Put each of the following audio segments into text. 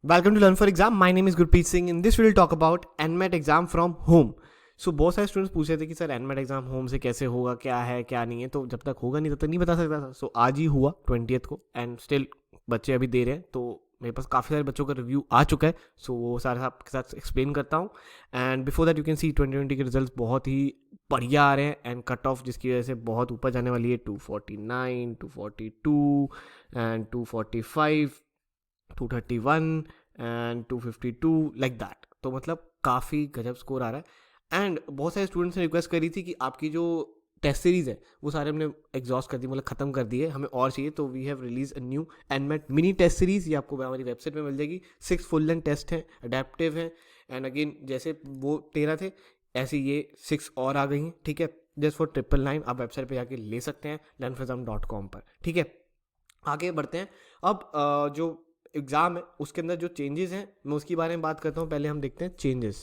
Welcome to Learn for Exam. My name is Gurpreet Singh. In this we will talk about NMAT exam from home. सो बहुत सारे students पूछ रहे थे कि sir NMAT exam home से कैसे होगा, क्या है क्या नहीं है. तो जब तक होगा नहीं तब तक नहीं बता सकता था. सो आज ही हुआ 20th को एंड स्टिल बच्चे अभी दे रहे हैं. तो मेरे पास काफ़ी सारे बच्चों का रिव्यू आ चुका है. सो वो सारे आपके साथ एक्सप्लेन करता हूँ. And before that you can see 2020 के रिजल्ट बहुत ही बढ़िया आ रहे हैं एंड कट ऑफ जिसकी वजह से बहुत ऊपर जाने वाली है. 249, 242 एंड 245, 231 एंड 252 लाइक दैट. तो मतलब काफ़ी गजब स्कोर आ रहा है. एंड बहुत सारे स्टूडेंट्स ने रिक्वेस्ट करी थी कि आपकी जो टेस्ट सीरीज़ है वो सारे हमने एग्जॉस्ट कर दी, मतलब ख़त्म कर दिए, हमें और चाहिए. तो we have release a new NMAT mini test series. ये आपको हमारी वेबसाइट पे मिल जाएगी. 6 फुल लेंथ टेस्ट हैं, अडेप्टिव हैं. एंड अगेन जैसे वो 13 थे ऐसे ये 6 और आ गई हैं. ठीक है, जस्ट फॉर 999 आप वेबसाइट पे जाके ले सकते हैं learnforexam.com पर. ठीक है, आगे बढ़ते हैं. अब जो एग्ज़ाम है उसके अंदर जो चेंजेस हैं मैं उसके बारे में बात करता हूँ. पहले हम देखते हैं चेंजेस.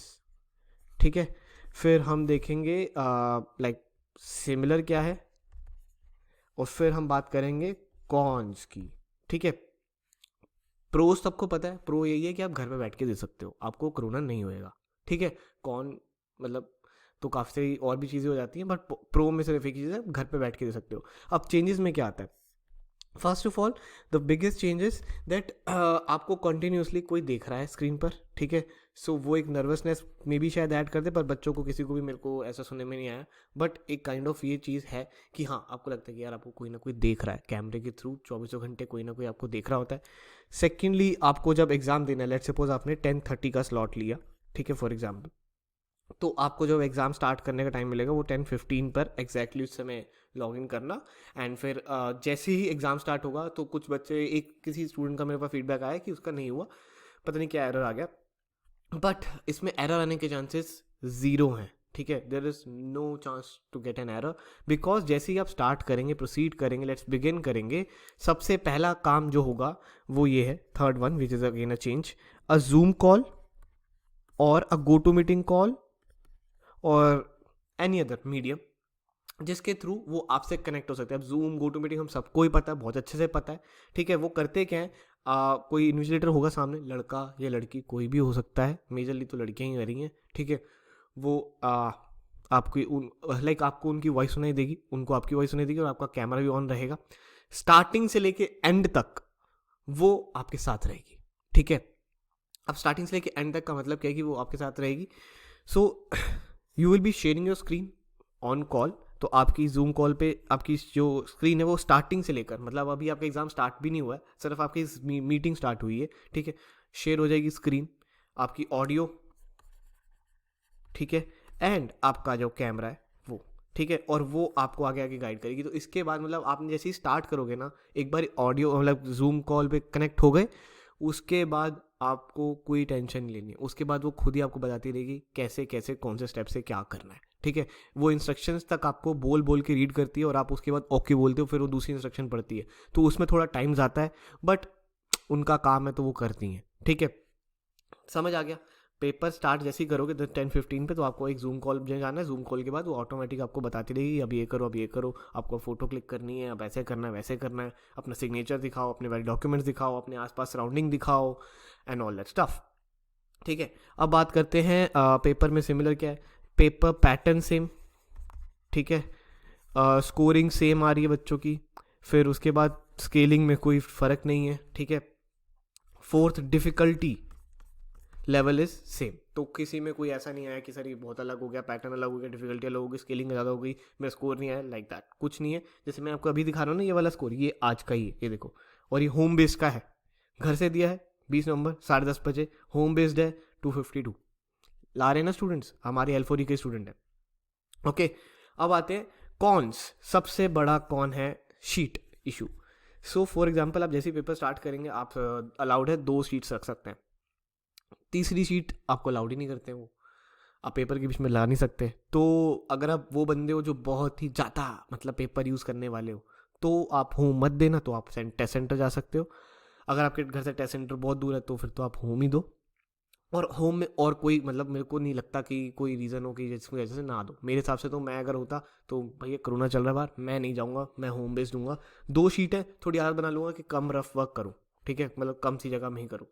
ठीक है, फिर हम देखेंगे लाइक सिमिलर क्या है, और फिर हम बात करेंगे कॉन्स की. ठीक है, प्रो सबको पता है. प्रो यही है कि आप घर पे बैठ के दे सकते हो, आपको कोरोना नहीं होएगा. ठीक है, कौन मतलब तो काफ़ी सारी और भी चीज़ें हो जाती हैं, बट प्रो में सिर्फ एक चीज़ है, घर पे बैठ के दे सकते हो. अब चेंजेस में क्या आता है? First of all the biggest changes that आपको कंटिन्यूसली कोई देख रहा है स्क्रीन पर. ठीक है, सो वो एक नर्वसनेस में भी शायद ऐड करते, पर बच्चों को किसी को भी मेरे को ऐसा सुनने में नहीं आया. बट एक काइंड ऑफ ये चीज़ है कि हाँ आपको लगता है कि यार आपको कोई ना कोई देख रहा है कैमरे के थ्रू. 24 घंटे कोई ना कोई आपको देख रहा होता है. सेकेंडली, आपको जब एग्ज़ाम देना है, लेट सपोज आपने 10:30 का स्लॉट लिया. ठीक है, फॉर एग्जाम्पल, तो आपको जब एग्ज़ाम स्टार्ट करने का टाइम मिलेगा वो 10:15 पर एग्जैक्टली उस समय लॉग इन करना. एंड फिर जैसे ही एग्ज़ाम स्टार्ट होगा तो कुछ बच्चे, एक किसी स्टूडेंट का मेरे पास फीडबैक आया कि उसका नहीं हुआ, पता नहीं क्या एरर आ गया. बट इसमें एरर आने के चांसेस ज़ीरो हैं. ठीक है, there is no chance to get an error, because जैसे ही आप स्टार्ट करेंगे, प्रोसीड करेंगे, लेट्स बिगिन करेंगे, सबसे पहला काम जो होगा वो ये है, third one, which is again a change, a Zoom call और अ गो टू मीटिंग कॉल और एनी अदर मीडियम जिसके थ्रू वो आपसे कनेक्ट हो सकते हैं. अब जूम, गो टू मीटिंग हम सबको ही पता है, बहुत अच्छे से पता है. ठीक है, वो करते क्या है, कोई इन्विजिलेटर होगा सामने, लड़का या लड़की कोई भी हो सकता है, मेजरली तो लड़कियां ही कर रही हैं. ठीक है, वो आपकी उन लाइक आपको उनकी वॉइस सुनाई देगी, उनको आपकी वॉइस सुनाई देगी, और आपका कैमरा भी ऑन रहेगा. स्टार्टिंग से लेके एंड तक वो आपके साथ रहेगी. ठीक है, अब स्टार्टिंग से लेके एंड तक का मतलब क्या है कि वो आपके साथ रहेगी. So you will be sharing your screen on call. तो आपकी जूम कॉल पे आपकी जो स्क्रीन है वो स्टार्टिंग से लेकर, मतलब अभी आपका एग्ज़ाम स्टार्ट भी नहीं हुआ है, सिर्फ आपकी मीटिंग स्टार्ट हुई है. ठीक है, शेयर हो जाएगी स्क्रीन, आपकी ऑडियो. ठीक है, एंड आपका जो कैमरा है वो. ठीक है, और वो आपको आगे आगे गाइड करेगी. तो इसके बाद मतलब आपने जैसे ही स्टार्ट करोगे ना, एक बार ऑडियो मतलब जूम कॉल पे कनेक्ट हो गए, उसके बाद आपको कोई टेंशन नहीं लेनी है. उसके बाद वो खुद ही आपको बताती रहेगी कैसे कैसे कौन से स्टेप से क्या करना है. ठीक है, वो इंस्ट्रक्शंस तक आपको बोल बोल के रीड करती है और आप उसके बाद ओके बोलते हो, फिर वो दूसरी इंस्ट्रक्शन पढ़ती है. तो उसमें थोड़ा टाइम जाता है, बट उनका काम है तो वो करती हैं. ठीक है, समझ आ गया. पेपर स्टार्ट जैसे ही करोगे 10:15 पे, तो आपको एक जूम कॉल में जाना है. जूम कॉल के बाद वो ऑटोमेटिक आपको बताती रहेगी अब ये करो, अब ये करो, आपको फ़ोटो क्लिक करनी है, अब ऐसे करना है, वैसे करना है, अपना सिग्नेचर दिखाओ, अपने वैलिड डॉक्यूमेंट्स दिखाओ, अपने आसपास सराउंडिंग दिखाओ एंड ऑल दैट स्टफ. ठीक है, अब बात करते हैं पेपर में सिमिलर क्या है. Paper pattern same. ठीक है, स्कोरिंग सेम आ रही है बच्चों की. फिर उसके बाद स्केलिंग में कोई फ़र्क नहीं है. ठीक है, fourth difficulty level is same. तो किसी में कोई ऐसा नहीं आया कि सर ये बहुत अलग हो गया, पैटर्न अलग हो गया, डिफिकल्टी अलग हो गई, स्केलिंग ज़्यादा हो गई, मेरा स्कोर नहीं आया, लाइक दैट कुछ नहीं है. जैसे मैं आपको अभी दिखा रहा हूँ ना, ये वाला स्कोर ये आज का ही है, ये देखो. और ये होम बेस्ड का है, घर से दिया है 20 नवंबर 10:30 बजे. होम बेस्ड है, 252 ला रहे हैं ना स्टूडेंट्स, हमारे L4E के स्टूडेंट हैं. ओके, अब आते हैं कॉन्स. सबसे बड़ा कॉन है sheet issue. So for example, आप जैसे पेपर स्टार्ट करेंगे, आप अलाउड है 2 शीट्स रख सकते हैं. तीसरी शीट आपको अलाउड ही नहीं करते, वो आप पेपर के बीच में ला नहीं सकते. तो अगर आप वो बंदे हो जो बहुत ही ज़्यादा मतलब पेपर यूज़ करने वाले हो, तो आप होम मत देना, तो आप टेस्ट सेंटर जा सकते हो. अगर आपके घर से टेस्ट सेंटर बहुत दूर है तो फिर तो आप होम ही दो. और होम में और कोई मतलब मेरे को नहीं लगता कि कोई रीज़न हो कि जिसकी वजह से ना दो. मेरे हिसाब से तो मैं अगर होता तो भैया कोरोना चल रहा है बाहर, मैं नहीं जाऊँगा, मैं होम बेस्ड दूंगा. 2 शीटें थोड़ी आदत बना लूँगा कि कम रफ वर्क करूँ. ठीक है, मतलब कम सी जगह में ही करूँ.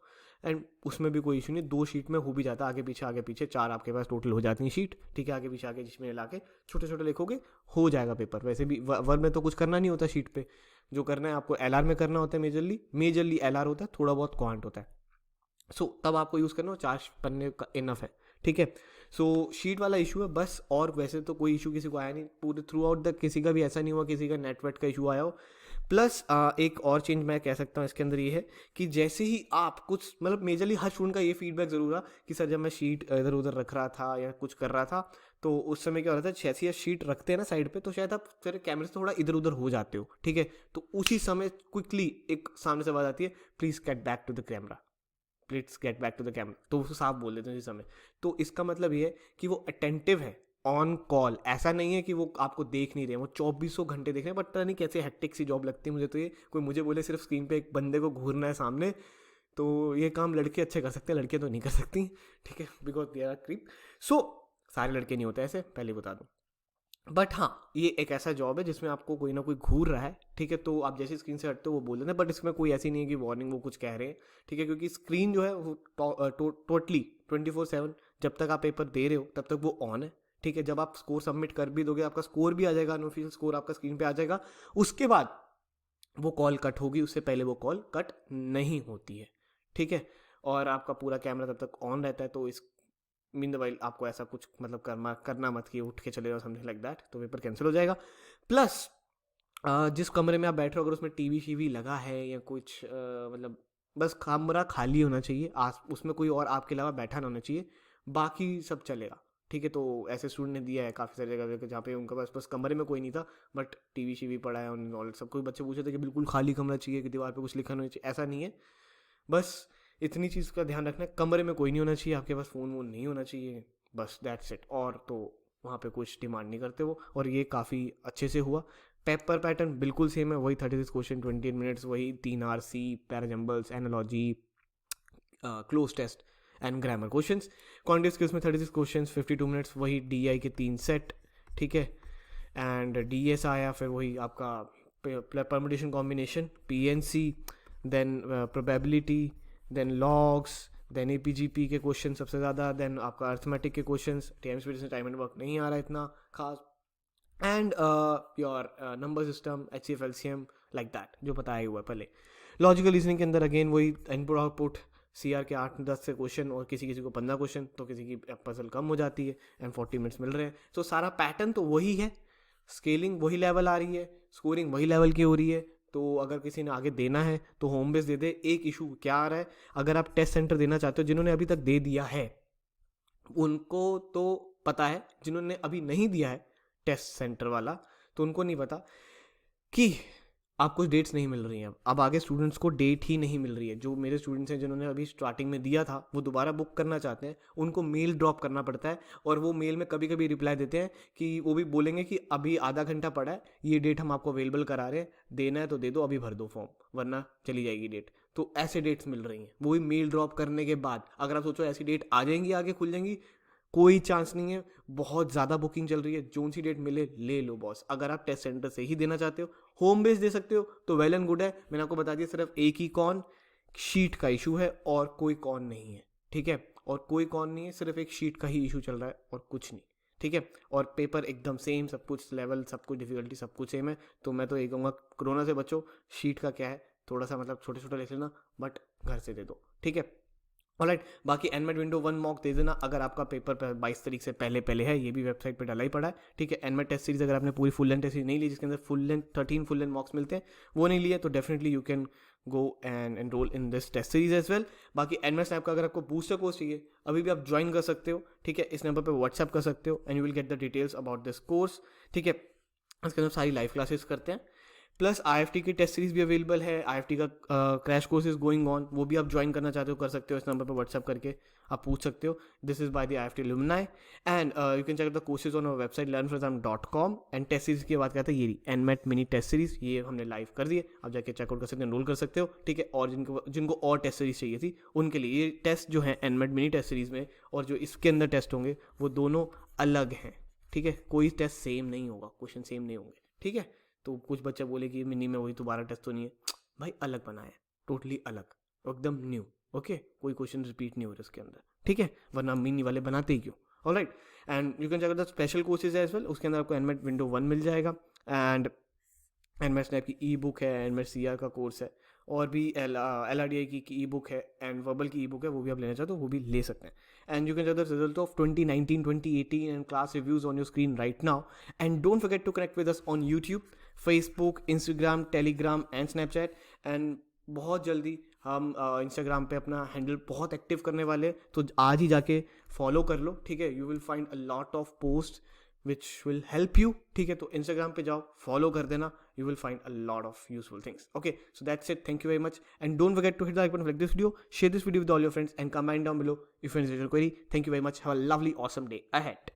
एंड उसमें भी कोई इशू नहीं, 2 शीट में हो भी जाता है, आगे पीछे 4 आपके पास टोटल हो जाती हैं शीट, ठीक है, आगे पीछे आगे जिसमें ला के छोटे छोटे लिखोगे हो जाएगा पेपर। वैसे भी वर्ब में तो कुछ करना नहीं होता शीट पे, जो करना है आपको एलआर में करना होता है, मेजरली एलआर होता है, थोड़ा बहुत क्वांट होता है। सो तब आपको यूज़ करना हो, 4 पन्ने का इनफ है, ठीक है। सो शीट वाला इशू है बस, और वैसे तो कोई इशू किसी को आया नहीं पूरे थ्रू आउट द, किसी का भी ऐसा नहीं हुआ किसी का नेटवर्क का इशू आया हो। प्लस एक और चेंज मैं कह सकता हूँ इसके अंदर ये है कि जैसे ही आप कुछ मतलब मेजरली हर स्टूडेंट का ये फीडबैक ज़रूर रहा कि सर जब मैं शीट इधर उधर रख रहा था या कुछ कर रहा था तो उस समय क्या हो रहा था, जैसे शीट रखते हैं ना साइड पे तो शायद आप फिर कैमरे से थोड़ा इधर उधर हो जाते हो, ठीक है। तो उसी समय क्विकली एक सामने से आवाज़ आती है, please get back to the camera, please get back to the camera, तो उसको साफ बोल देते हैं उसी समय। तो इसका मतलब ये है कि वो अटेंटिव है, ऑन कॉल, ऐसा नहीं है कि वो आपको देख नहीं रहे, वो 2400 घंटे देख रहे हैं। बट पता नहीं कैसे हेक्टिक सी जॉब लगती है मुझे तो ये, कोई मुझे बोले सिर्फ स्क्रीन पे एक बंदे को घूरना है सामने, तो ये काम लड़के अच्छे कर सकते हैं, लड़के तो नहीं कर सकती, ठीक है, बिकॉज दे आर क्रीप। सो सारे लड़के नहीं होते ऐसे, पहले बता दूँ। बट हाँ, ये एक ऐसा जॉब है जिसमें आपको कोई ना कोई घूर रहा है, ठीक है, तो आप जैसे स्क्रीन से हटते हो वो बोल देते हैं, बट इसमें कोई ऐसी नहीं है कि वार्निंग वो कुछ कह रहे हैं, ठीक है, क्योंकि स्क्रीन जो है वो टोटली 24/7 जब तक आप पेपर दे रहे हो तब तक वो ऑन है, ठीक है। जब आप स्कोर सबमिट कर भी दोगे, आपका स्कोर भी आ जाएगा, अनऑफिशियल स्कोर आपका स्क्रीन पे आ जाएगा, उसके बाद वो कॉल कट होगी, उससे पहले वो कॉल कट नहीं होती है, ठीक है। और आपका पूरा कैमरा तब तक ऑन रहता है, तो इस मीन द वाइल आपको ऐसा कुछ मतलब करना मत कि उठ के चले जाओ समथिंग लाइक दैट, तो पेपर कैंसिल हो जाएगा। प्लस जिस कमरे में आप बैठ रहे हो अगर उसमें टीवी शीवी लगा है या कुछ मतलब बस कमरा खाली होना चाहिए, उसमें कोई और आपके अलावा बैठा ना होना चाहिए, बाकी सब चलेगा, ठीक है। तो ऐसे स्टूडेंट ने दिया है काफ़ी सारी जगह पे जहाँ पे उनका बस कमरे में कोई नहीं था, बट टीवी शीवी पड़ा है उन्होंने नॉलेज, सब कोई बच्चे पूछे थे कि बिल्कुल खाली कमरा चाहिए कि दीवार पे कुछ लिखा नहीं चाहिए, ऐसा नहीं है। बस इतनी चीज़ का ध्यान रखना है, कमरे में कोई नहीं होना चाहिए, आपके पास फ़ोन वोन नहीं होना चाहिए, बस दैट्स इट। और तो वहाँ पे कुछ डिमांड नहीं करते वो, और ये काफ़ी अच्छे से हुआ। पेपर पैटर्न बिल्कुल सेम है, वही 36 क्वेश्चन 28 मिनट्स, वही 3 RC, parajumbles, analogy, cloze test and grammar questions. Quantity skills में 36 क्वेश्चंस 52 मिनट्स, वही DI के 3 सेट, ठीक है। एंड DS आया फिर वही आपका permutation combination, PNC, then probability, then logs, then APGP के क्वेश्चन सबसे ज़्यादा, देन आपका अर्थमेटिक के क्वेश्चन, टाइम एंड वर्क नहीं आ रहा इतना खास, and your number system, HCF LCM like that जो बताया हुआ है पहले। लॉजिकल रीजनिंग के अंदर अगेन वही इनपुट आउटपुट, CR के 8-10 से क्वेश्चन, और किसी को 15 क्वेश्चन, तो किसी की पजल कम हो जाती है, एंड 40 मिनट्स मिल रहे हैं। तो सारा पैटर्न तो वही है, स्केलिंग वही लेवल आ रही है, स्कोरिंग वही लेवल की हो रही है। तो अगर किसी ने आगे देना है तो होम बेस दे दे। एक इशू क्या आ रहा है, अगर आप टेस्ट सेंटर देना चाहते हो, जिन्होंने अभी तक दे दिया है उनको तो पता है, जिन्होंने अभी नहीं दिया है टेस्ट सेंटर वाला तो उनको नहीं पता कि आपको डेट्स नहीं मिल रही हैं। अब आगे स्टूडेंट्स को डेट ही नहीं मिल रही है। जो मेरे स्टूडेंट्स हैं जिन्होंने अभी स्टार्टिंग में दिया था वो दोबारा बुक करना चाहते हैं, उनको मेल ड्रॉप करना पड़ता है, और वो मेल में कभी कभी रिप्लाई देते हैं कि वो भी बोलेंगे कि अभी आधा घंटा पड़ा है, ये डेट हम आपको अवेलेबल करा रहे हैं, देना है तो दे दो, अभी भर दो फॉर्म वरना चली जाएगी डेट। तो ऐसे डेट्स मिल रही हैं, वो भी मेल ड्रॉप करने के बाद। अगर आप सोचो ऐसी डेट आ जाएंगी आगे खुल जाएंगी, कोई चांस नहीं है, बहुत ज़्यादा बुकिंग चल रही है, जोन सी डेट मिले ले लो बॉस। अगर आप टेस्ट सेंटर से ही देना चाहते हो, होम बेस दे सकते हो तो वेल एंड गुड है। मैंने आपको बता दिया सिर्फ एक ही कॉन शीट का इशू है और कोई कॉन नहीं है, ठीक है, और कोई कॉन नहीं है, सिर्फ एक शीट का ही इशू चल रहा है और कुछ नहीं, ठीक है। और पेपर एकदम सेम, सब कुछ लेवल, सब कुछ डिफिकल्टी, सब कुछ सेम है। तो मैं तो ये कहूँगा कोरोना से बचो, शीट का क्या है थोड़ा सा मतलब छोटे छोटे लिख लेना, बट घर से दे दो, ठीक है। ऑलराइट, बाकी एनमेट विंडो 1 मॉक दे देना अगर आपका पेपर 22 तारीख से पहले है, ये भी वेबसाइट पे डाला ही पड़ा है, ठीक है। एनमेट टेस्ट सीरीज अगर आपने पूरी फुल लेंथ टेस्ट सीरीज नहीं ली जिसके अंदर full length 13 full length mocks मिलते हैं, वो नहीं लिया तो definitely you can go and enroll in this test series as well. बाकी एनमेट स्नैप का अगर आपको बूस्टर कोर्स चाहिए अभी भी आप ज्वाइन कर सकते हो, ठीक है, इस नंबर पर व्हाट्सएप कर सकते हो and you will get the details about this course, ठीक है। इसके अंदर सारी लाइव क्लासेस करते हैं, प्लस IFT की टेस्ट सीरीज भी अवेलेबल है, IFT का crash course is going on, वो भी आप ज्वाइन करना चाहते हो कर सकते हो, इस नंबर पर व्हाट्सएप करके आप पूछ सकते हो। This is by the IFT alumni and you can check the courses on our website learnforsam.com। And test series की बात करते हैं, ये एनमेट मिनी टेस्ट सीरीज ये हमने लाइव कर दी है, आप जाके चेकआउट कर सकते हैं, एनरोल कर सकते हो, ठीक है। और जिनको और टेस्ट सीरीज चाहिए थी उनके लिए ये टेस्ट जो है एनमेट मिनी टेस्ट सीरीज में और जो इसके अंदर टेस्ट होंगे वो दोनों अलग हैं, ठीक है, कोई टेस्ट सेम नहीं होगा, क्वेश्चन सेम नहीं होंगे, ठीक है। तो कुछ बच्चे बोले कि मिनी में वही दोबारा टेस्ट तो नहीं है, भाई अलग बनाया है, टोटली अलग, एकदम न्यू, ओके कोई क्वेश्चन रिपीट नहीं हो रहा उसके अंदर, ठीक है, वरना मिनी वाले बनाते ही क्यों. Alright, and you can check out the special courses as well. उसके अंदर आपको एनमेट विंडो 1 मिल जाएगा, एंड एनमेट स्नैप की ई बुक है, एनमेट सी आर का कोर्स है, और भी एल आर डी आई की ई बुक है, एंड वर्बल की ई बुक है, वो भी आप लेना चाहते हो वो भी ले सकते हैं. And you can check the result of 2019 2018 and class reviews on your screen right now. And don't forget to connect with us on YouTube, Facebook, Instagram, Telegram and Snapchat. And बहुत जल्दी हम इंस्टाग्राम पे अपना handle बहुत active करने वाले, तो आज ही जाके फॉलो कर लो, ठीक है. You will find a lot of post which will help you, ठीक है. तो इंस्टाग्राम पे जाओ, फॉलो कर देना, you will find a lot of useful things. Okay, so that's it. Thank you very much, and don't forget to hit the like button, like this video, share this video with all your friends, and comment down below if you enjoyed your query. Thank you very much. Have a lovely, awesome day ahead.